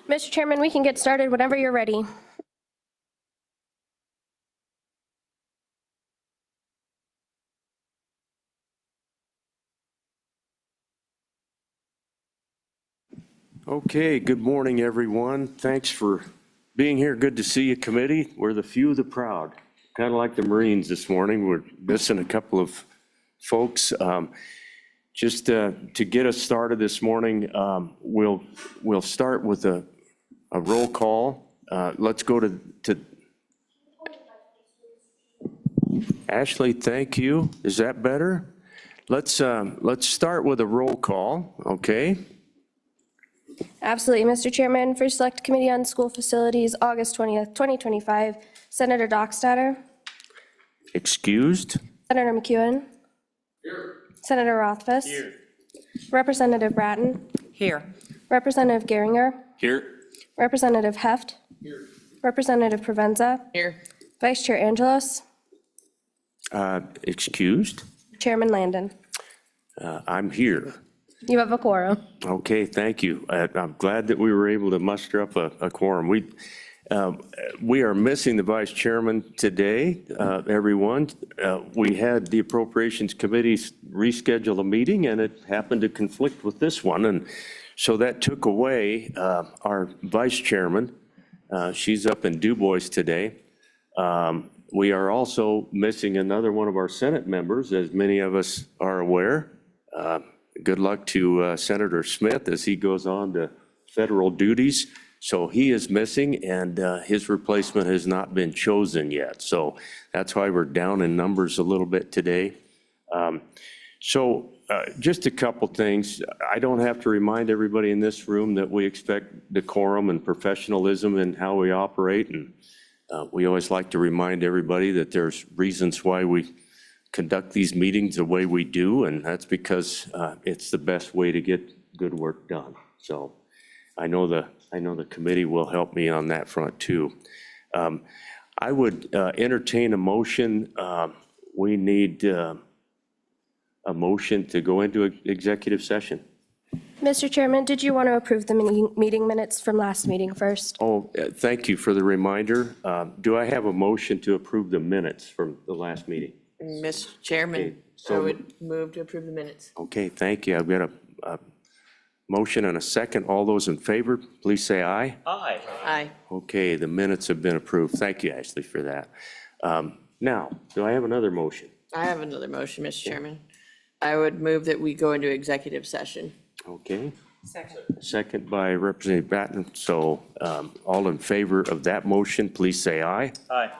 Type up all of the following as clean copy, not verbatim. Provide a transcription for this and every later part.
Mr. Chairman, we can get started whenever you're ready. Okay, good morning, everyone. Thanks for being here. Good to see you, committee. We're the few, the proud. Kind of like the Marines this morning. We're missing a couple of folks. Just to get us started this morning, we'll start with a roll call. Let's go to Ashley. Thank you. Is that better? Let's start with a roll call. Okay. Absolutely, Mr. Chairman. For Select Committee on School Facilities, August 20th, 2025, Senator Dockstader. Excused. Senator McEwen. Here. Senator Rothfuss. Here. Representative Bratton. Here. Representative Geringer. Here. Representative Heft. Here. Representative Provenza. Here. Vice Chair Angelos. Excused. Chairman Landon. I'm here. You have a quorum. Okay, thank you. I'm glad that we were able to muster up a quorum. We are missing the vice chairman today, everyone. We had the Appropriations Committee reschedule a meeting, and it happened to conflict with this one. And so that took away our vice chairman. She's up in Du Bois today. We are also missing another one of our Senate members, as many of us are aware. Good luck to Senator Smith as he goes on to federal duties. So he is missing, and his replacement has not been chosen yet. So that's why we're down in numbers a little bit today. Just a couple things. I don't have to remind everybody in this room that we expect decorum and professionalism in how we operate. And we always like to remind everybody that there's reasons why we conduct these meetings the way we do, and that's because it's the best way to get good work done. So I know the committee will help me on that front too. I would entertain a motion. We need a motion to go into executive session. Mr. Chairman, did you want to approve the meeting minutes from last meeting first? Oh, thank you for the reminder. Do I have a motion to approve the minutes from the last meeting? Mr. Chairman, I would move to approve the minutes. Okay, thank you. I've got a motion and a second. All those in favor, please say aye. Aye. Aye. Okay, the minutes have been approved. Thank you, Ashley, for that. Now, do I have another motion? I have another motion, Mr. Chairman. I would move that we go into executive session. Okay. Second. Second by Representative Batten. So all in favor of that motion, please say aye. Aye.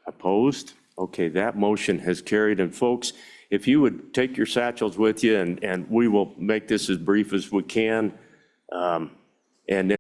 Opposed? Okay, that motion has carried. And folks, if you would take your satchels with you, and we will make this as brief as we can. And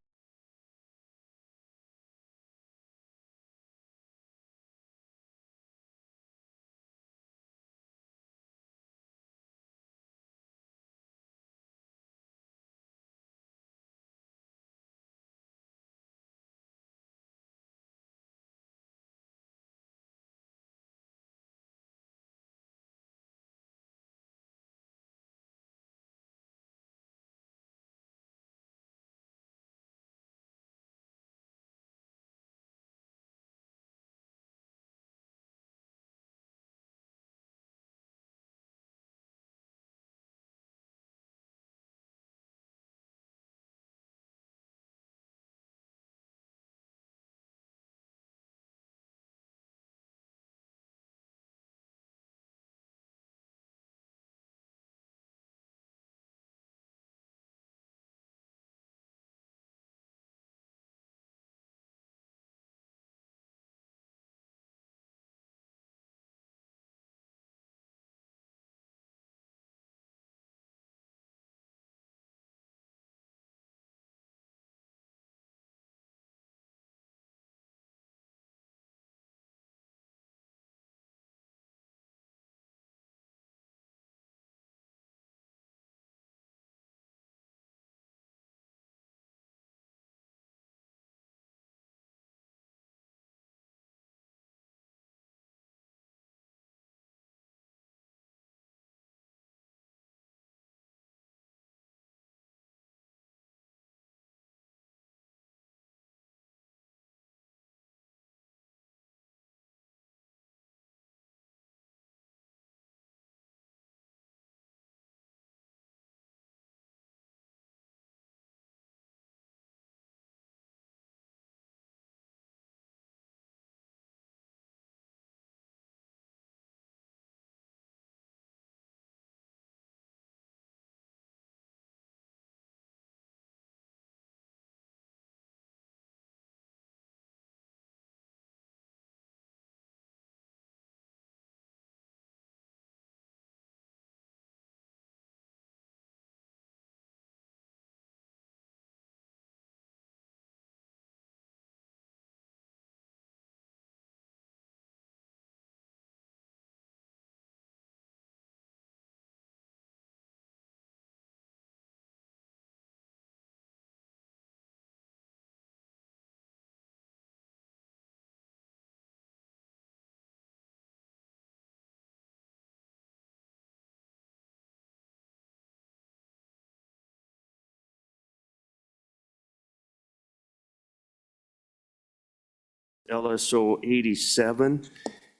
LSO 87.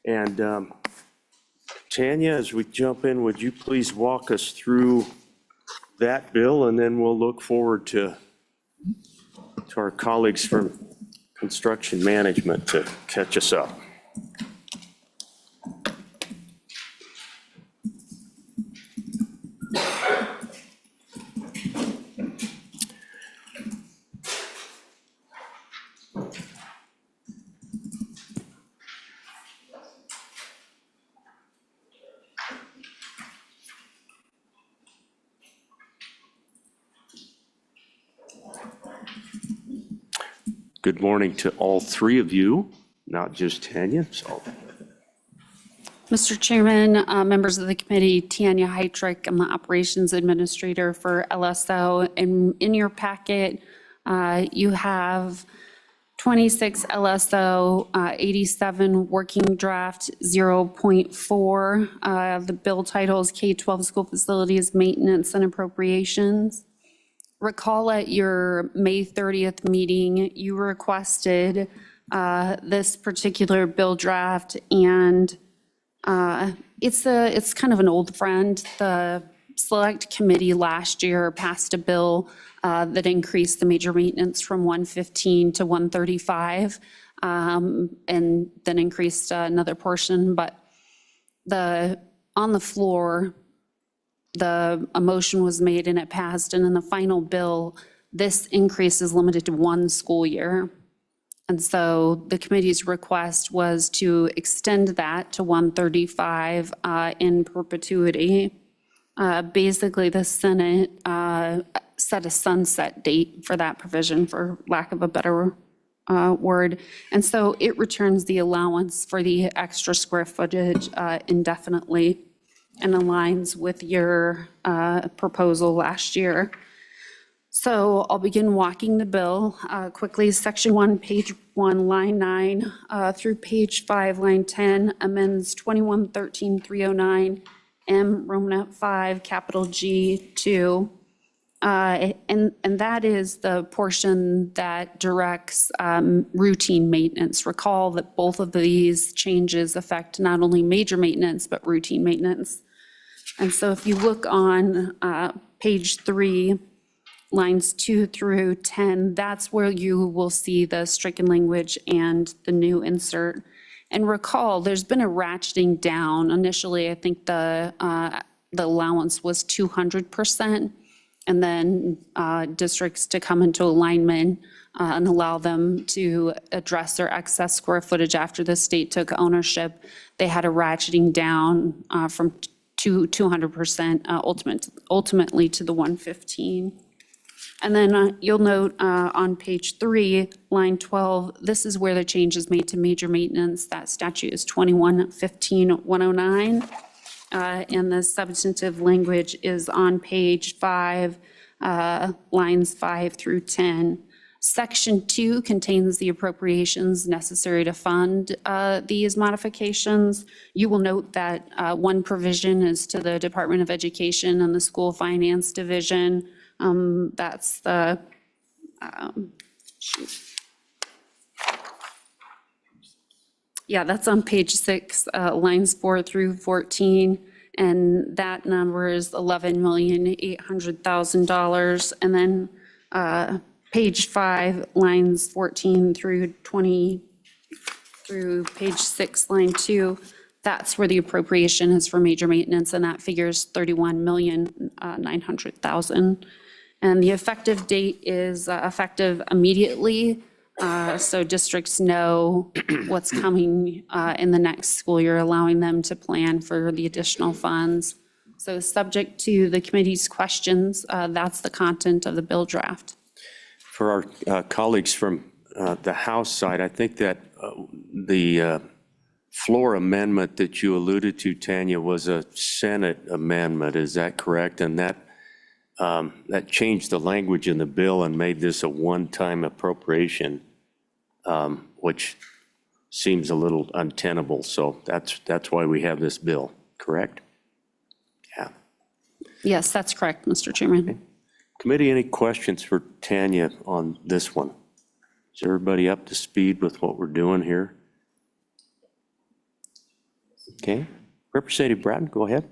And Tanya, as we jump in, would you please walk us through that bill, and then we'll look forward to our colleagues from construction management to catch us up. Good morning to all three of you, not just Tanya. So, Mr. Chairman, members of the committee, Tanya Heitrick, I'm the Operations Administrator for LSO. And in your packet, you have 26 LSO 87 Working Draft 0.4. The bill title is K-12 School Facilities Maintenance and Appropriations. Recall at your May 30th meeting, you requested this particular bill draft, and it's kind of an old friend. The Select Committee last year passed a bill that increased the major maintenance from 115 to 135, and then increased another portion. But on the floor, a motion was made and it passed, and in the final bill, this increase is limited to one school year. And so the committee's request was to extend that to 135 in perpetuity. Basically, the Senate set a sunset date for that provision, for lack of a better word. And so it returns the allowance for the extra square footage indefinitely, and aligns with your proposal last year. So I'll begin walking the bill quickly. Section 1, page 1, line 9 through page 5, line 10, amends 2113-309 M, Romanet 5, capital G 2. And that is the portion that directs routine maintenance. Recall that both of these changes affect not only major maintenance, but routine maintenance. And so if you look on page 3, lines 2 through 10, that's where you will see the stricken language and the new insert. And recall, there's been a ratcheting down. Initially, I think the allowance was 200%, and then districts to come into alignment and allow them to address their excess square footage after the state took ownership. They had a ratcheting down from 200% ultimately to the 115. And then you'll note on page 3, line 12, this is where the change is made to major maintenance. That statute is 2115-109. And the substantive language is on page 5, lines 5 through 10. Section 2 contains the appropriations necessary to fund these modifications. You will note that one provision is to the Department of Education and the School Finance Division. That's the, that's on page 6, lines 4 through 14. And that number is $11,800,000. And then page 5, lines 14 through 20, through page 6, line 2, that's where the appropriation is for major maintenance, and that figure is $31,900,000. And the effective date is effective immediately, so districts know what's coming in the next school year, allowing them to plan for the additional funds. So subject to the committee's questions, that's the content of the bill draft. for our colleagues from the House side, I think that the floor amendment that you alluded to, Tanya, was a Senate amendment. Is that correct? And that changed the language in the bill and made this a one-time appropriation, which seems a little untenable. So that's why we have this bill, correct? Yeah. Yes, that's correct, Mr. Chairman. Committee, any questions for Tanya on this one? Is everybody up to speed with what we're doing here? Okay, Representative Bratton, go ahead.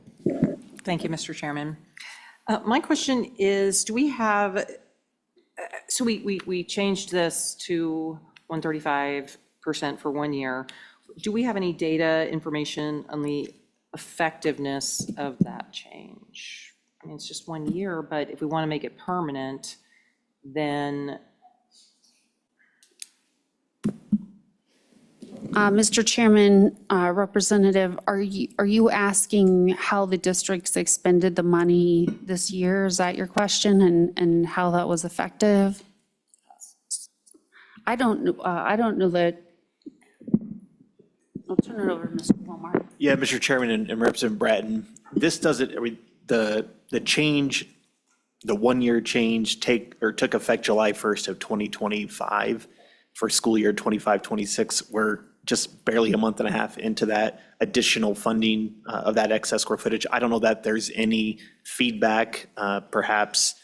Thank you, Mr. Chairman. My question is, do we have, so we changed this to 135% for 1 year. Do we have any data information on the effectiveness of that change? I mean, it's just 1 year, but if we want to make it permanent, then Mr. Chairman, Representative, are you asking how the districts expended the money this year? Is that your question, and how that was effective? I don't know that. I'll turn it over to Mr. Walmart. Yeah, Mr. Chairman and Representative Bratton, this doesn't, I mean, the change, the 1 year change took effect July 1st of 2025 for school year 25-26. We're just barely a month and a half into that additional funding of that excess square footage. I don't know that there's any feedback perhaps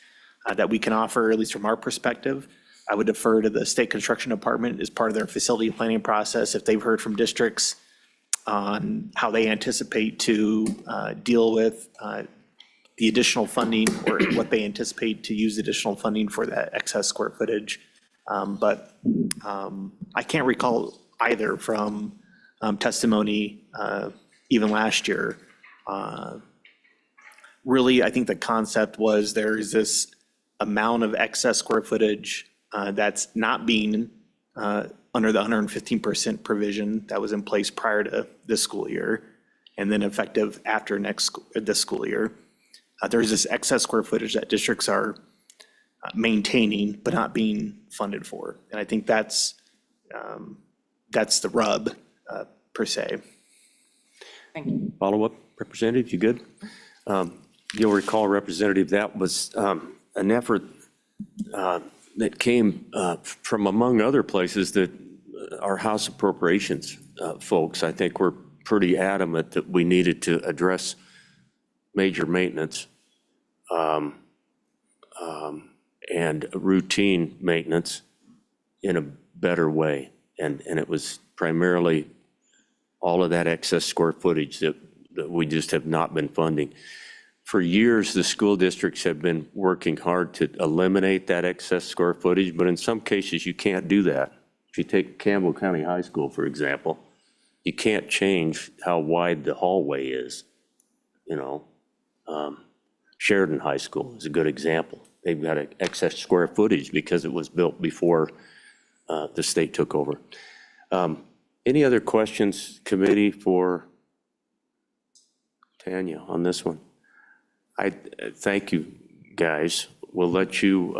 that we can offer, at least from our perspective. I would defer to the State Construction Department as part of their facility planning process if they've heard from districts on how they anticipate to deal with the additional funding or what they anticipate to use additional funding for that excess square footage. But I can't recall either from testimony even last year. Really, I think the concept was there's this amount of excess square footage that's not being under the 115% provision that was in place prior to this school year, and then effective after this school year. There's this excess square footage that districts are maintaining but not being funded for. And I think that's the rub per se. thank you. Follow-up, Representative, you good? You'll recall, Representative, that was an effort that came from, among other places, that our House Appropriations folks, I think, were pretty adamant that we needed to address major maintenance and routine maintenance in a better way. And it was primarily all of that excess square footage that we just have not been funding. For years, the school districts have been working hard to eliminate that excess square footage, but in some cases, you can't do that. If you take Campbell County High School, for example, you can't change how wide the hallway is. You know, Sheridan High School is a good example. They've got an excess square footage because it was built before the state took over. Any other questions, committee, for Tanya on this one? I thank you, guys. We'll let you,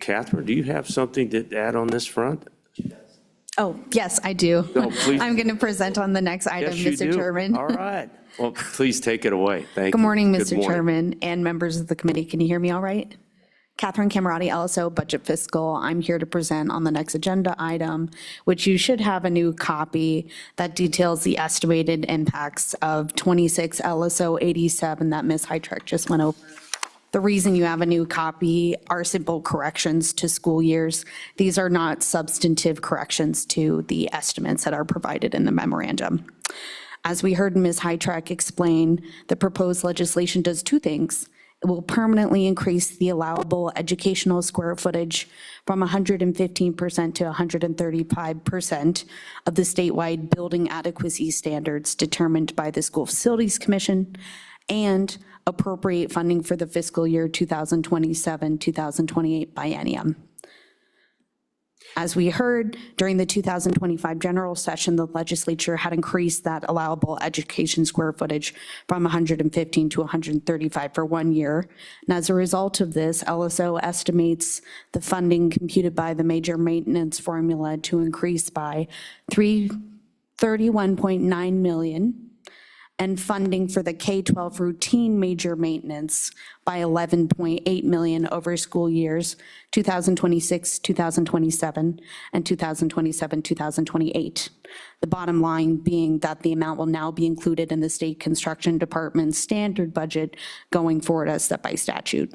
Catherine, do you have something to add on this front? Oh, yes, I do. No, please. I'm going to present on the next item, Yes, you Mr. do. Chairman. All right. Well, please take it away. Thank you. Good morning, Good Mr. morning. Chairman and members of the committee. Can you hear me all right? Catherine Camerati, LSO, Budget Fiscal. I'm here to present on the next agenda item, which you should have a new copy that details the estimated impacts of 26 LSO 87 that Ms. Hytrek just went over. The reason you have a new copy are simple corrections to school years. These are not substantive corrections to the estimates that are provided in the memorandum. As we heard Ms. Hytrek explain, the proposed legislation does two things. It will permanently increase the allowable educational square footage from 115% to 135% of the statewide building adequacy standards determined by the School Facilities Commission, and appropriate funding for the fiscal year 2027-2028 biennium. As we heard, during the 2025 general session, the legislature had increased that allowable education square footage from 115 to 135 for 1 year. And as a result of this, LSO estimates the funding computed by the major maintenance formula to increase by $31.9 million, and funding for the K-12 routine major maintenance by $11.8 million over school years 2026, 2027, and 2027, 2028. The bottom line being that the amount will now be included in the State Construction Department's standard budget going forward as set by statute.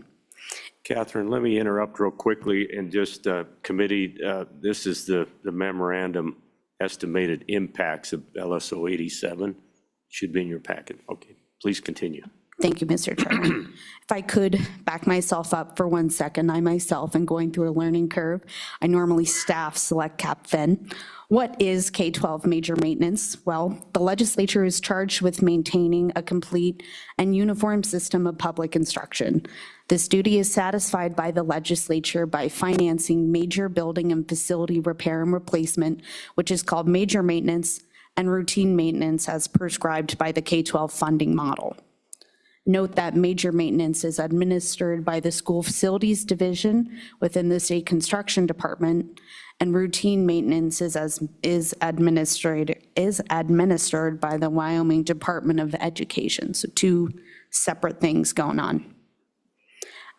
Catherine, let me interrupt real quickly and just, committee, this is the memorandum estimated impacts of LSO 87. Should be in your packet. Okay, please continue. Thank you, Mr. Chairman. If I could back myself up for 1 second, I myself am going through a learning curve. I normally staff select Cap Fin. What is K-12 major maintenance? Well, the legislature is charged with maintaining a complete and uniform system of public instruction. This duty is satisfied by the legislature by financing major building and facility repair and replacement, which is called major maintenance, and routine maintenance as prescribed by the K-12 funding model. Note that major maintenance is administered by the School Facilities Division within the State Construction Department, and routine maintenance is administered by the Wyoming Department of Education. So two separate things going on.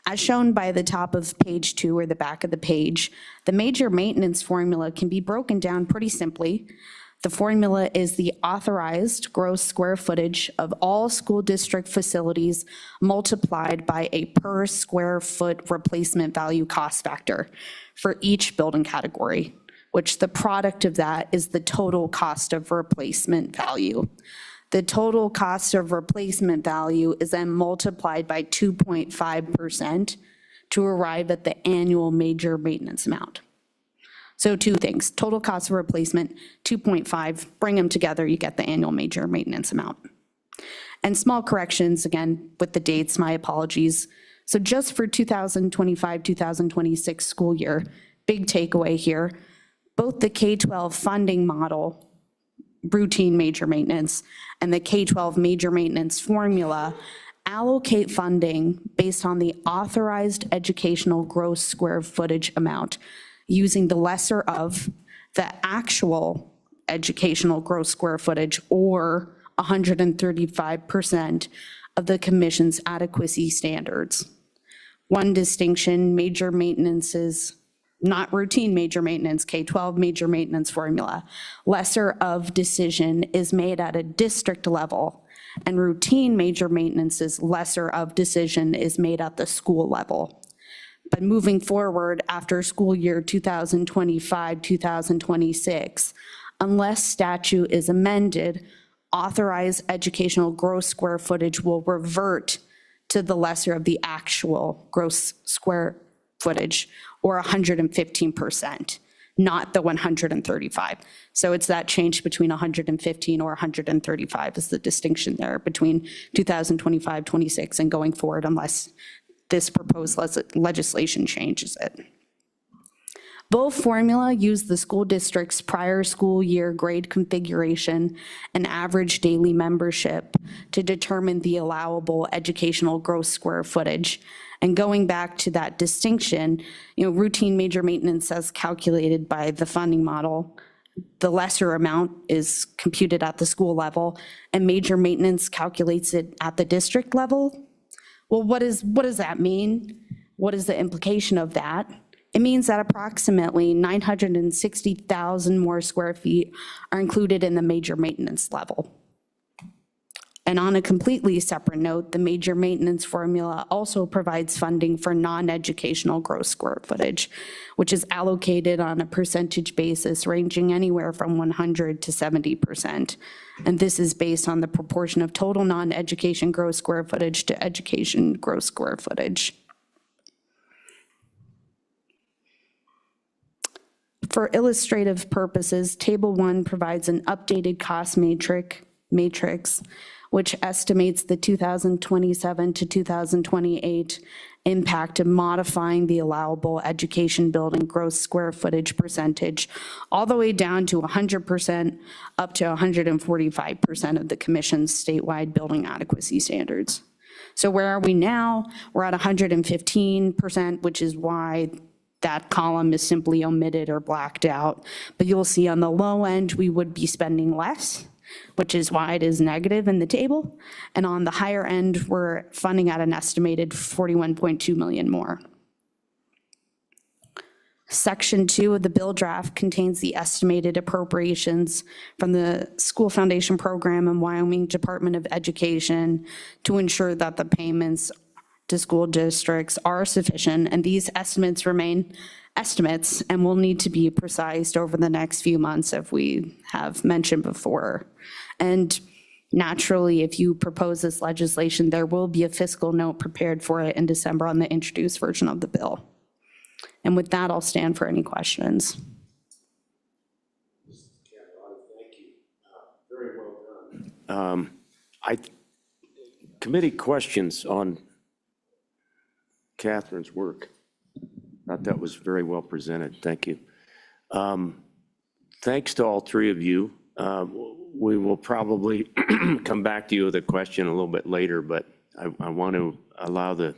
As shown by the top of page 2 or the back of the page, the major maintenance formula can be broken down pretty simply. The formula is the authorized gross square footage of all school district facilities multiplied by a per square foot replacement value cost factor for each building category, which the product of that is the total cost of replacement value. The total cost of replacement value is then multiplied by 2.5% to arrive at the annual major maintenance amount. So two things, total cost of replacement, 2.5, bring them together, you get the annual major maintenance amount. And small corrections, again, with the dates, my apologies. So just for 2025-2026 school year, big takeaway here, both the K-12 funding model, routine major maintenance, and the K-12 major maintenance formula allocate funding based on the authorized educational gross square footage amount, using the lesser of the actual educational gross square footage or 135% of the commission's adequacy standards. One distinction, major maintenance is not routine major maintenance, K-12 major maintenance formula. Lesser of decision is made at a district level, and routine major maintenance is lesser of decision is made at the school level. But moving forward after school year 2025-2026, unless statute is amended, authorized educational gross square footage will revert to the lesser of the actual gross square footage, or 115%, not the 135. So it's that change between 115 or 135 is the distinction there between 2025-26 and going forward, unless this proposed legislation changes it. Both formula use the school district's prior school year grade configuration and average daily membership to determine the allowable educational gross square footage. And going back to that distinction, routine major maintenance as calculated by the funding model, the lesser amount is computed at the school level, and major maintenance calculates it at the district level. Well, what does that mean? What is the implication of that? It means that approximately 960,000 more square feet are included in the major maintenance level. And on a completely separate note, the major maintenance formula also provides funding for non-educational gross square footage, which is allocated on a percentage basis ranging anywhere from 100 to 70%. And this is based on the proportion of total non-education gross square footage to education gross square footage. For illustrative purposes, Table 1 provides an updated cost matrix which estimates the 2027 to 2028 impact of modifying the allowable education building gross square footage percentage all the way down to 100% up to 145% of the commission's statewide building adequacy standards. So where are we now? We're at 115%, which is why that column is simply omitted or blacked out. But you'll see on the low end, we would be spending less, which is why it is negative in the table. And on the higher end, we're funding at an estimated 41.2 million more. Section 2 of the bill draft contains the estimated appropriations from the School Foundation Program and Wyoming Department of Education to ensure that the payments to school districts are sufficient, and these estimates remain estimates and will need to be precised over the next few months, as we have mentioned before. And naturally, if you propose this legislation, there will be a fiscal note prepared for it in December on the introduced version of the bill. And with that, I'll stand for any questions. Very well done. Committee questions on Catherine's work. Thought that was very well presented. Thank you. Thanks to all three of you. We will probably come back to you with a question a little bit later, but I want to allow the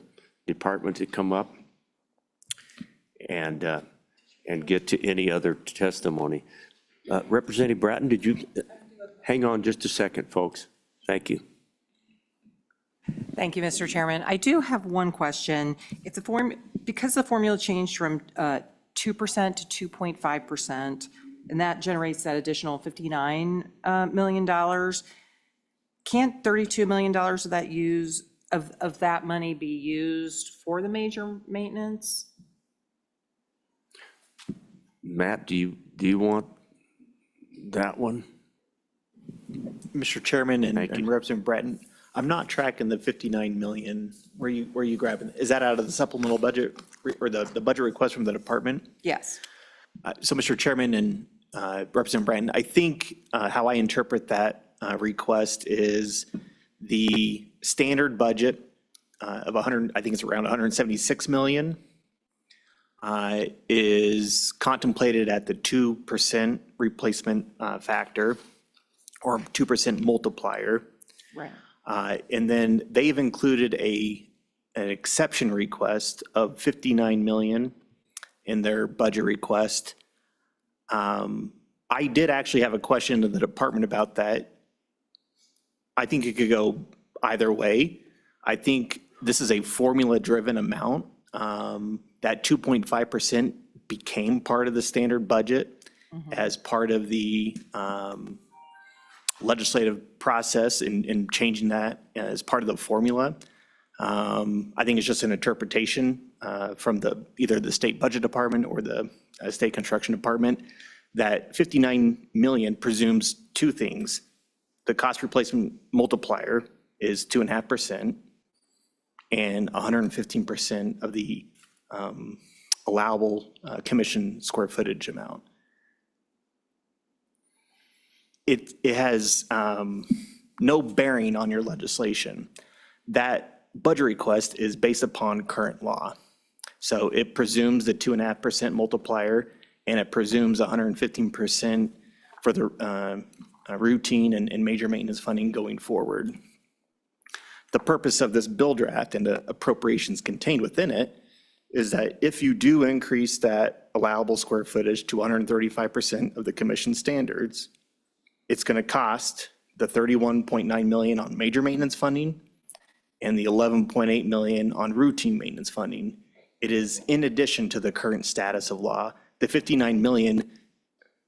department to come up and get to any other testimony. Representative Bratton, did you, hang on just a second, folks. Thank you. Thank you, Mr. Chairman. I do have one question. If because the formula changed from 2% to 2.5%, and that generates that additional $59 million, can't $32 million of that money be used for the major maintenance? Matt, do you want that one? Mr. Chairman and Thank you. Representative Bratton, I'm not tracking the 59 million. Where you grabbing? Is that out of the supplemental budget or the budget request from the department? Yes. So, Mr. Chairman and Representative Bratton, I think how I interpret that request is the standard budget of 100, I think it's around 176 million, is contemplated at the 2% replacement factor or 2% multiplier. Right. And then they've included an exception request of 59 million in their budget request. I did actually have a question to the department about that. I think it could go either way. I think this is a formula-driven amount. That 2.5% became part of the standard budget as part of the legislative process in changing that as part of the formula. I think it's just an interpretation from either the state budget department or the state construction department that 59 million presumes two things. The cost replacement multiplier is 2.5% and 115% of the allowable commission square footage amount. It has no bearing on your legislation. That budget request is based upon current law. So it presumes the 2.5% multiplier, and it presumes 115% for the routine and major maintenance funding going forward. The purpose of this bill draft and the appropriations contained within it is that if you do increase that allowable square footage to 135% of the commission standards, it's going to cost the 31.9 million on major maintenance funding and the 11.8 million on routine maintenance funding. It is in addition to the current status of law. The 59 million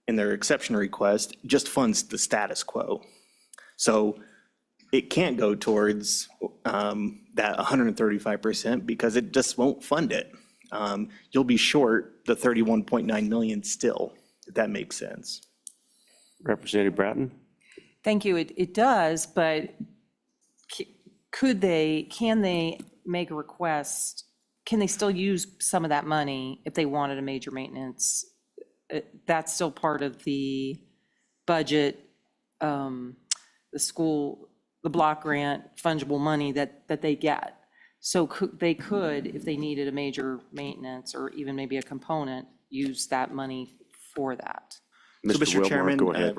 in their exception request just funds the status quo. So it can't go towards that 135% because it just won't fund it. You'll be short the 31.9 million still, if that makes sense. Representative Bratton? Thank you. It does, but can they make a request? Can they still use some of that money if they wanted a major maintenance? That's still part of the budget, the block grant fungible money that they get. So they could, if they needed a major maintenance or even maybe a component, use that money for that. So, Mr. Mr. Wilmore, Chairman, go ahead.